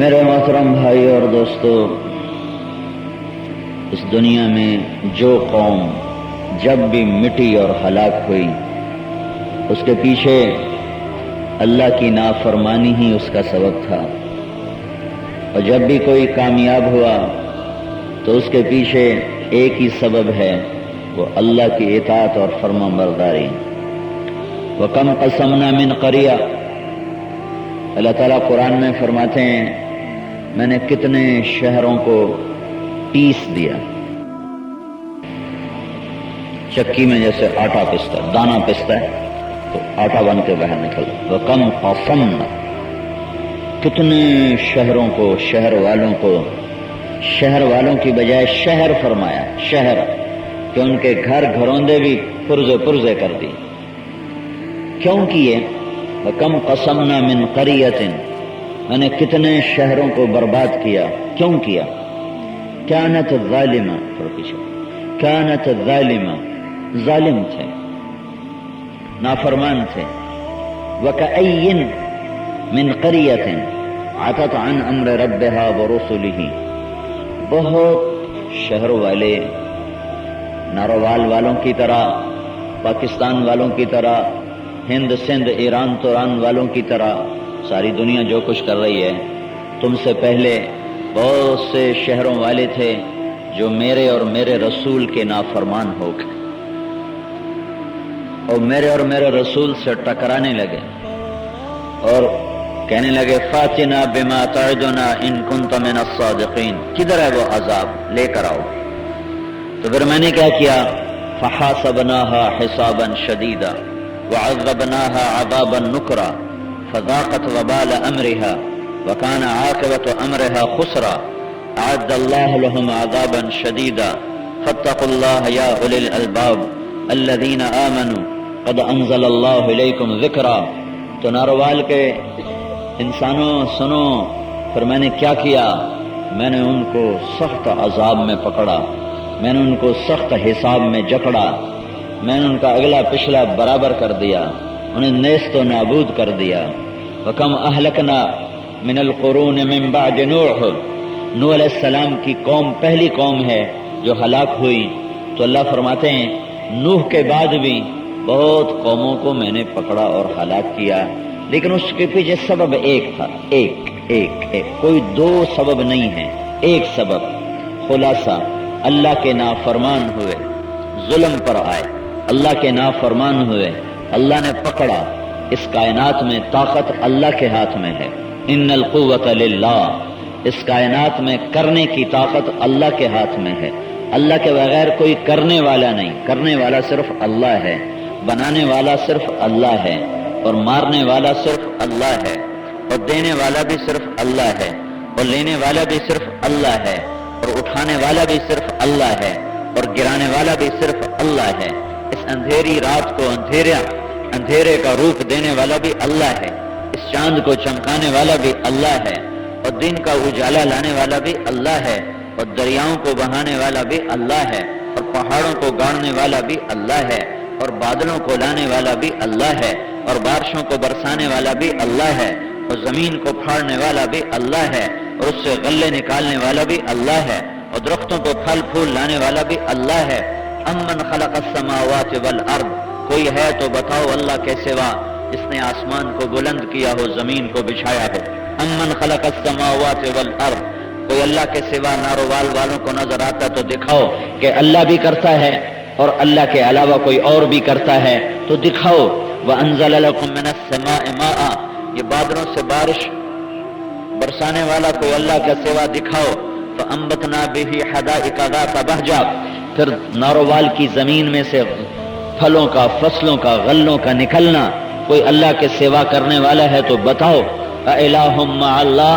میرے محترم بھائی اور دوستو، اس دنیا میں جو قوم جب بھی مٹی اور ہلاک ہوئی اس کے پیچھے اللہ کی نافرمانی ہی اس کا سبب تھا، اور جب بھی کوئی کامیاب ہوا تو اس کے پیچھے ایک ہی سبب ہے، وہ اللہ کی اطاعت اور فرما برداری۔ وَكَمْ قَسَمْنَا مِنْ قَرْيَةٍ، اللہ تعالیٰ قرآن میں فرماتے ہیں میں نے کتنے شہروں کو پیس دیا، چکی میں جیسے آٹا پستا ہے، دانا پستا ہے تو آٹا بن کے باہر نکلتا۔ وَكَمْ قَسَمْنَا، کتنے شہروں کو، شہر والوں کی بجائے شہر فرمایا، شہر کہ ان کے گھر گھروندے بھی پرزے کر دی۔ کیوں کیے؟ وَكَمْ قَسَمْنَا مِنْ قَرْيَةٍ، میں نے کتنے شہروں کو برباد کیا۔ کیوں کیا؟ كانت ظالمہ، كانت ظالمہ، ظالم تھے، نافرمان تھے۔ وَكَأَيٍّ مِنْ قَرْيَةٍ عَتَتْ عَنْ أَمْرِ رَبِّهَا وَرُسُلِهِ، بہت شہر والے ناروال والوں کی طرح، پاکستان والوں کی طرح، ہند سندھ ایران توران والوں کی طرح ساری دنیا جو کچھ کر رہی ہے، تم سے پہلے بہت سے شہروں والے تھے جو میرے اور میرے رسول کے نافرمان ہو گئے اور میرے رسول سے ٹکرانے لگے اور کہنے لگے فاتنا بما تعدنا ان کنت من الصادقین، کدھر ہے وہ عذاب، لے کر آؤ۔ تو پھر میں نے کیا کیا؟ فحاسبناها حسابا شدیدا وعذبناها عذابا نکرا فذاقت وبال امرها وكان عاقبة امرها خسرا اعد الله لهم عذابا شديدا فاتقوا الله يا اولي الالباب الذين آمنوا قد انزل الله اليكم ذکرا۔ تو ناروال کے انسانوں سنو، پھر میں نے کیا کیا؟ میں نے ان کو سخت عذاب میں پکڑا، میں نے ان کو سخت حساب میں جکڑا، میں نے ان کا اگلا پچھلا برابر کر دیا، انہیں نیست و نابود کر دیا۔ وَكَمْ أَهْلَكْنَا مِنَ الْقُرُونِ مِنْ بَعْدِ نُوحٍ، نوح علیہ السلام کی قوم پہلی قوم ہے جو ہلاک ہوئی۔ تو اللہ فرماتے ہیں نوح کے بعد بھی بہت قوموں کو میں نے پکڑا اور ہلاک کیا، لیکن اس کے پیچھے سبب ایک تھا، ایک کوئی دو سبب نہیں ہے، ایک سبب۔ خلاصہ اللہ کے نافرمان ہوئے، ظلم پر آئے، اللہ کے نافرمان ہوئے، اللہ نے پکڑا۔ اس کائنات میں طاقت اللہ کے ہاتھ میں ہے، ان القوۃ للہ، اس کائنات میں کرنے کی طاقت اللہ کے ہاتھ میں ہے، اللہ کے بغیر کوئی کرنے والا نہیں، کرنے والا صرف اللہ ہے، بنانے والا صرف اللہ ہے، اور مارنے والا صرف اللہ ہے، اور دینے والا بھی صرف اللہ ہے، اور لینے والا بھی صرف اللہ ہے، اور اٹھانے والا بھی صرف اللہ ہے، اور گرانے والا بھی صرف اللہ ہے۔ اس اندھیری رات کو اندھیرے کا روپ دینے والا بھی اللہ ہے، اس چاند کو چمکانے والا بھی اللہ ہے، اور دن کا اجالا لانے والا بھی اللہ ہے، اور دریاؤں کو بہانے والا بھی اللہ ہے، اور پہاڑوں کو گاڑنے والا بھی اللہ ہے، اور بادلوں کو لانے والا بھی اللہ ہے، اور بارشوں کو برسانے والا بھی اللہ ہے، اور زمین کو پھاڑنے والا بھی اللہ ہے، اور اس سے غلے نکالنے والا بھی اللہ ہے، اور درختوں کو پھل پھول لانے والا بھی اللہ ہے۔ امن خلق السماوات والارض، کوئی ہے تو بتاؤ اللہ کے سوا جس نے آسمان کو بلند کیا ہو، زمین کو بچھایا ہو۔ امن خلق السماوات والارض، کوئی اللہ کے سوا ناروال والوں کو نظر آتا تو دکھاؤ کہ اللہ بھی کرتا ہے اور اللہ کے علاوہ کوئی اور بھی کرتا ہے تو دکھاؤ۔ وانزل لكم من السماء ماء، یہ بادلوں سے بارش برسانے والا کوئی اللہ کا سوا دکھاؤ۔ فانبتنا به حدائق ذات بہجہ، پھر ناروال کی زمین میں سے پھلوں کا، فصلوں کا، غلوں کا نکلنا کوئی اللہ کے سوا کرنے والا ہے تو بتاؤ۔ اِلٰہٌ مع اللہ،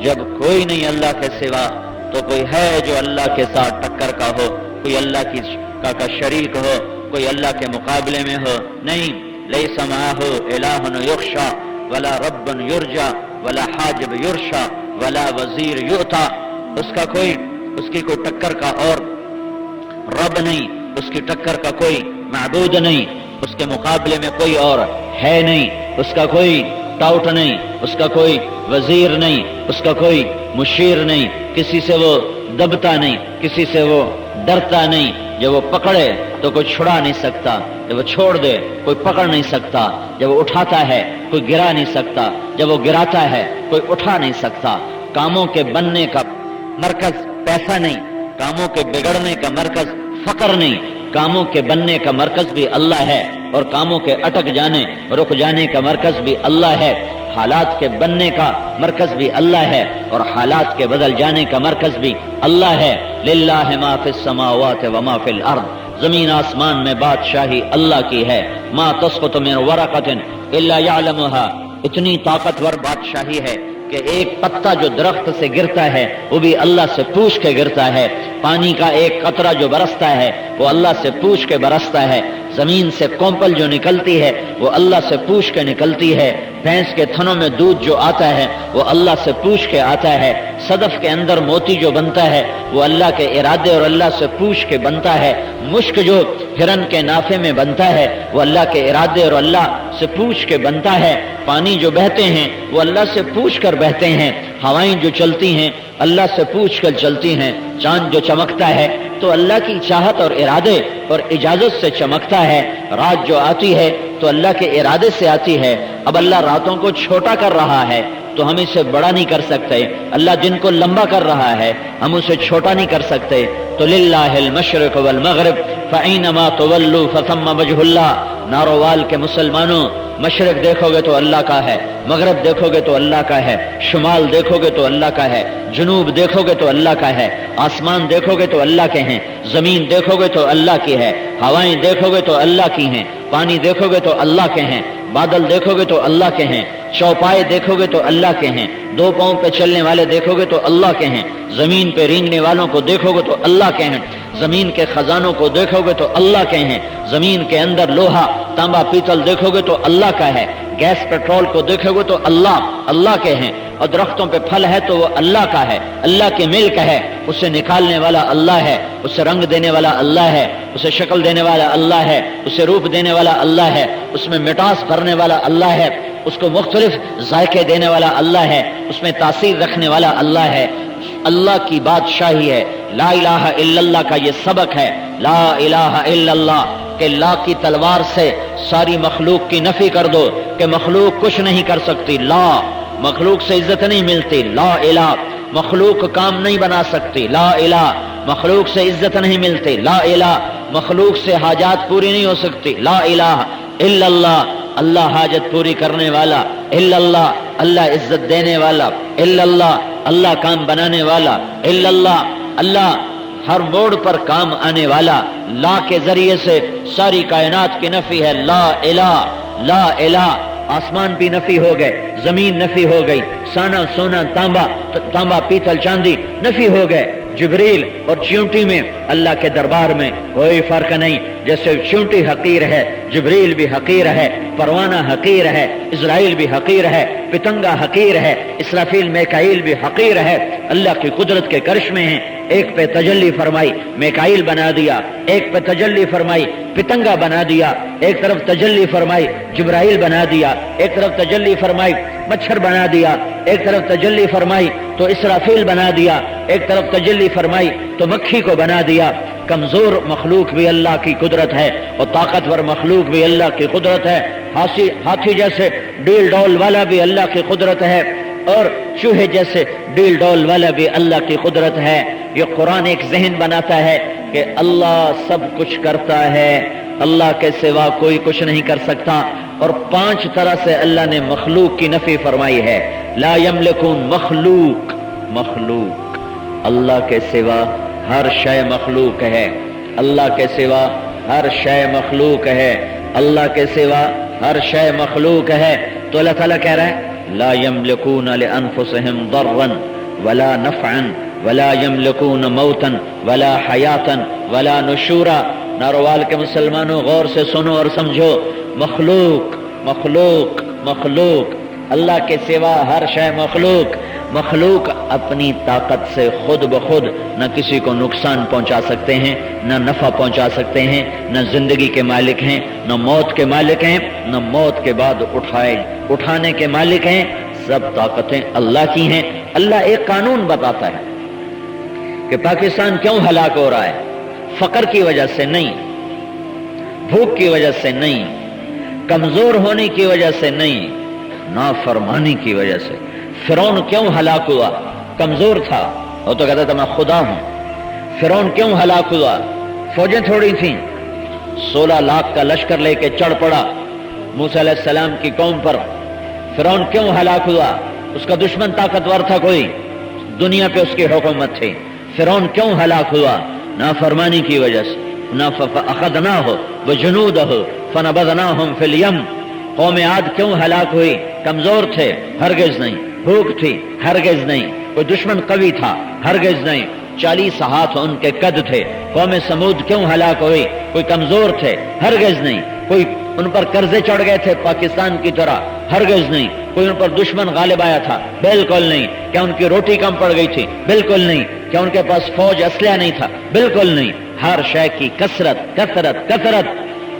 جب کوئی نہیں اللہ کے سوا تو کوئی ہے جو اللہ کے ساتھ ٹکر کا ہو، کوئی اللہ کا شریک ہو، کوئی اللہ کے مقابلے میں ہو؟ نہیں۔ لیس معہ الہ یخشی ولا رب یرجا ولا حاجب یرشا ولا وزیر یؤتا، اس کی کوئی ٹکر کا اور رب نہیں، اس کی ٹکر کا کوئی معبود نہیں، اس کے مقابلے میں کوئی اور ہے نہیں، اس کا کوئی ٹاؤٹ نہیں، اس کا کوئی وزیر نہیں، اس کا کوئی مشیر نہیں، کسی سے وہ دبتا نہیں، کسی سے وہ ڈرتا نہیں۔ جب وہ پکڑے تو کوئی چھڑا نہیں سکتا، جب وہ چھوڑ دے کوئی پکڑ نہیں سکتا، جب وہ اٹھاتا ہے کوئی گرا نہیں سکتا، جب وہ گراتا ہے کوئی اٹھا نہیں سکتا۔ کاموں کے بننے کا مرکز پیسہ نہیں، کاموں کے بگڑنے کا مرکز فقر نہیں، کاموں کے بننے کا مرکز بھی اللہ ہے، اور کاموں کے اٹک جانے رک جانے کا مرکز بھی اللہ ہے۔ حالات کے بننے کا مرکز بھی اللہ ہے، اور حالات کے بدل جانے کا مرکز بھی اللہ ہے۔ للہ ما فی السماوات و ما فی الارض، زمین آسمان میں بادشاہی اللہ کی ہے۔ ما تسقط من ورقۃ الا یعلمها، اتنی طاقتور بادشاہی ہے کہ ایک پتا جو درخت سے گرتا ہے وہ بھی اللہ سے پوچھ کے گرتا ہے، پانی کا ایک قطرہ جو برستا ہے وہ اللہ سے پوچھ کے برستا ہے، زمین سے کونپل جو نکلتی ہے وہ اللہ سے پوچھ کے نکلتی ہے، بھینس کے تھنوں میں دودھ جو آتا ہے وہ اللہ سے پوچھ کے آتا ہے، صدف کے اندر موتی جو بنتا ہے وہ اللہ کے ارادے اور اللہ سے پوچھ کے بنتا ہے، مشک جو ہرن کے نافے میں بنتا ہے وہ اللہ کے ارادے اور اللہ سے پوچھ کے بنتا ہے، پانی جو بہتے ہیں وہ اللہ سے پوچھ کر بہتے ہیں، ہوائیں جو چلتی ہیں اللہ سے پوچھ کر چلتی ہیں، چاند جو چمکتا ہے تو اللہ کی چاہت اور ارادے اور اجازت سے چمکتا ہے، رات جو آتی ہے تو اللہ کے ارادے سے آتی ہے۔ اب اللہ راتوں کو چھوٹا کر رہا ہے تو ہم اسے بڑا نہیں کر سکتے، اللہ دن کو لمبا کر رہا ہے ہم اسے چھوٹا نہیں کر سکتے۔ تو للہ المشرق والمغرب فأینما تولوا فثم وجہ اللہ، نارووال کے مسلمانوں، مشرق دیکھو گے تو اللہ کا ہے، مغرب دیکھو گے تو اللہ کا ہے، شمال دیکھو گے تو اللہ کا ہے، جنوب دیکھو گے تو اللہ کا ہے، آسمان دیکھو گے تو اللہ کے ہیں، زمین دیکھو گے تو اللہ کی ہے، ہوائیں دیکھو گے تو اللہ کی ہیں، پانی دیکھو گے تو اللہ کے ہیں، بادل دیکھو گے تو اللہ کے ہیں، چوپائے دیکھو گے تو اللہ کے ہیں، دو پاؤں پہ چلنے والے دیکھو گے تو اللہ کے ہیں، زمین پہ رینگنے والوں کو دیکھو گے تو اللہ کے ہیں، زمین کے خزانوں کو دیکھو گے تو اللہ کے ہیں، زمین کے اندر لوہا تانبا پیتل دیکھو گے تو اللہ کا ہے، گیس پیٹرول کو دیکھو گے تو اللہ کے ہیں، اور درختوں پہ پھل ہے تو وہ اللہ کا ہے، اللہ کے ملک ہے، اسے نکالنے والا اللہ ہے، اسے رنگ دینے والا اللہ ہے، اسے شکل دینے والا اللہ ہے، اسے روپ دینے والا اللہ ہے، اس میں مٹاس بھرنے والا اللہ ہے، اس کو مختلف ذائقے دینے والا اللہ ہے، اس میں تاثیر رکھنے والا اللہ ہے، اللہ کی بادشاہی ہے۔ لا الہ الا اللہ کا یہ سبق ہے، لا الہ الا اللہ، کہ لا کی تلوار سے ساری مخلوق کی نفی کر دو کہ مخلوق کچھ نہیں کر سکتی، لا، مخلوق سے عزت نہیں ملتی، لا الہ، مخلوق کام نہیں بنا سکتی، لا الہ، مخلوق سے عزت نہیں ملتی، لا الہ، مخلوق سے حاجات پوری نہیں ہو سکتی، لا الہ الا اللہ، اللہ حاجت پوری کرنے والا، الا اللہ، اللہ عزت دینے والا، الا اللہ، اللہ کام بنانے والا، الا اللہ، اللہ ہر موڑ پر کام آنے والا۔ لا کے ذریعے سے ساری کائنات کی نفی ہے، لا الہ، لا الہ، آسمان بھی نفی ہو گئے، زمین نفی ہو گئی، سانا سونا تانبا پیتل چاندی نفی ہو گئے، جبریل اور چیونٹی میں اللہ کے دربار میں کوئی فرق نہیں، جیسے چیونٹی حقیر ہے جبریل بھی حقیر ہے، پروانہ حقیر ہے، اسرائیل بھی حقیر ہے، پتنگا حقیر ہے، اسرافیل میکائیل بھی حقیر ہے، اللہ کی قدرت کے کرشمے ہیں، ایک پہ تجلی فرمائی میکائیل بنا دیا، ایک پہ تجلی فرمائی پتنگا بنا دیا، ایک طرف تجلی فرمائی جبرائیل بنا دیا، ایک طرف تجلی فرمائی مچھر بنا دیا، ایک طرف تجلی فرمائی تو اسرافیل بنا دیا، ایک طرف تجلی فرمائی تو مکھی کو بنا دیا۔ کمزور مخلوق بھی اللہ کی قدرت ہے اور طاقتور مخلوق بھی اللہ کی قدرت ہے، ہاتھی جیسے ڈیل ڈول والا بھی اللہ کی قدرت ہے، اور چوہے جیسے ڈیل ڈول والا بھی اللہ کی قدرت ہے۔ یہ قرآن ایک ذہن بناتا ہے کہ اللہ سب کچھ کرتا ہے، اللہ کے سوا کوئی کچھ نہیں کر سکتا، اور 5 طرح سے اللہ نے مخلوق کی نفی فرمائی ہے۔ لا یملکون، مخلوق، اللہ کے سوا ہر شے مخلوق ہے، اللہ کے سوا ہر شے مخلوق ہے، اللہ کے سوا ہر شے مخلوق ہے۔ تو اللہ تعالیٰ کہہ رہا ہے لا یملکون لانفسہم ضرا ولا نفعا ولا یملکون موتا ولا حیاتا ولا نشورا۔ نارووال کے مسلمانوں غور سے سنو اور سمجھو، مخلوق، اللہ کے سوا ہر شے مخلوق، مخلوق اپنی طاقت سے خود بخود نہ کسی کو نقصان پہنچا سکتے ہیں، نہ نفع پہنچا سکتے ہیں، نہ زندگی کے مالک ہیں، نہ موت کے مالک ہیں، نہ موت کے بعد اٹھانے کے مالک ہیں۔ سب طاقتیں اللہ کی ہیں۔ اللہ ایک قانون بتاتا ہے کہ پاکستان کیوں ہلاک ہو رہا ہے، فقر کی وجہ سے نہیں، بھوک کی وجہ سے نہیں، کمزور ہونے کی وجہ سے نہیں، نافرمانی کی وجہ سے۔ فرعون کیوں ہلاک ہوا؟ کمزور تھا، وہ تو کہتا تھا میں خدا ہوں۔ فرعون کیوں ہلاک ہوا؟ فوجیں تھوڑی تھیں، 16 لاکھ کا لشکر لے کے چڑھ پڑا موسیٰ علیہ السلام کی قوم پر۔ فرعون کیوں ہلاک ہوا؟ اس کا دشمن طاقتور تھا کوئی، دنیا پہ اس کی حکومت تھی۔ فرعون کیوں ہلاک ہوا؟ نافرمانی کی وجہ سے۔ فَأَخَذْنَاهُ وَجُنُودَهُ فَنَبَذْنَاهُمْ فِي الْيَمِّ۔ قوم عاد کیوں ہلاک ہوئی؟ کمزور تھے؟ ہرگز نہیں۔ بھوک تھی؟ ہرگز نہیں۔ کوئی دشمن قوی تھا؟ ہرگز نہیں۔ 40 ہاتھ ان کے قد تھے۔ قوم سمود کیوں ہلاک ہوئی؟ کوئی کمزور تھے؟ ہرگز نہیں۔ کوئی ان پر قرضے چڑھ گئے تھے پاکستان کی طرح؟ ہرگز نہیں۔ کوئی ان پر دشمن غالب آیا تھا؟ بالکل نہیں۔ کیا ان کی روٹی کم پڑ گئی تھی؟ بالکل نہیں۔ کیا ان کے پاس فوج اسلحہ نہیں تھا؟ بالکل نہیں۔ ہر شے کی کثرت کثرت کثرت۔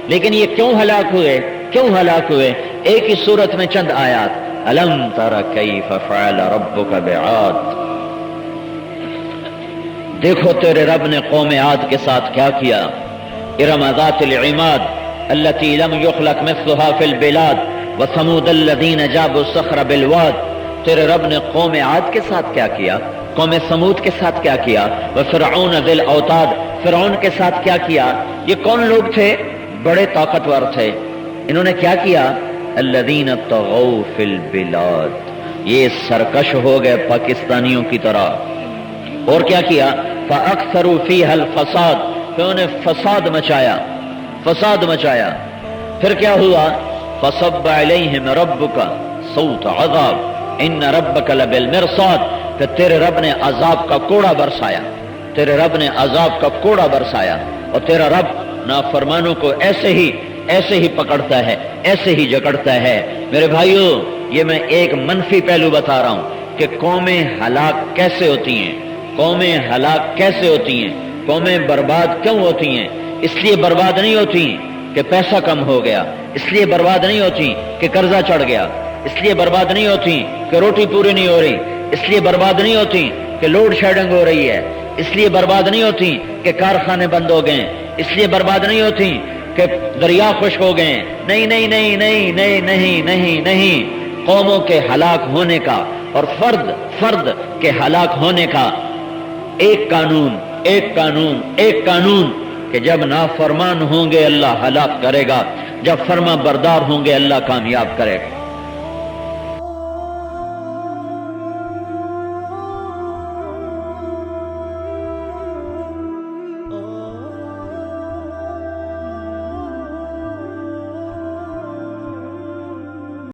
لیکن یہ کیوں ہلاک ہوئے؟ کیوں ہلاک ہوئے؟ ایک ہی صورت میں چند آیات۔ الم تر کیف فعل ربک بعاد، دیکھو تیرے رب نے قوم عاد کے ساتھ کیا کیا۔ ارم ذات العماد التي لم يخلق مثلها في البلاد وثمود الذين جابوا الصخر بالواد۔ تیرے رب نے قوم عاد کے ساتھ کیا کیا، قوم سمود کے ساتھ کیا کیا، وفرعون ذی الاوتاد، فرعون کے ساتھ کیا کیا۔ یہ کون لوگ تھے؟ بڑے طاقتور تھے۔ انہوں نے کیا کیا؟ الذین طغوا فی البلاد، یہ سرکش ہو گئے پاکستانیوں کی طرح۔ اور کیا کیا؟ فاکثروا فیہا الفساد، پھر انہوں نے فساد مچایا، فساد مچایا۔ پھر کیا ہوا؟ فصب علیہم ربک صوت عذاب ان ربک لبالمرصاد، پھر تیرے رب نے عذاب کا کوڑا برسایا، تیرے رب نے عذاب کا کوڑا برسایا۔ اور تیرا رب نافرمانوں کو ایسے ہی پکڑتا ہے، ایسے ہی جکڑتا ہے۔ میرے بھائیو، یہ میں ایک منفی پہلو بتا رہا ہوں کہ قومیں ہلاک کیسے ہوتی ہیں، قومیں ہلاک کیسے ہوتی ہیں، قومیں برباد کیوں ہوتی ہیں۔ اس لیے برباد نہیں ہوتی کہ پیسہ کم ہو گیا، اس لیے برباد نہیں ہوتی کہ قرضہ چڑھ گیا، اس لیے برباد نہیں ہوتی کہ روٹی پوری نہیں ہو رہی، اس لیے برباد نہیں ہوتی کہ لوڈ شیڈنگ ہو رہی ہے، اس لیے برباد نہیں ہوتی کہ کارخانے بند ہو گئے، اس لیے برباد نہیں ہوتی کہ دریا خشک ہو گئے۔ نہیں نہیں نہیں نہیں نہیں نہیں نہیں نہیں، قوموں کے ہلاک ہونے کا اور فرد کے ہلاک ہونے کا ایک قانون، ایک قانون، ایک قانون، کہ جب نافرمان ہوں گے اللہ ہلاک کرے گا، جب فرما بردار ہوں گے اللہ کامیاب کرے گا۔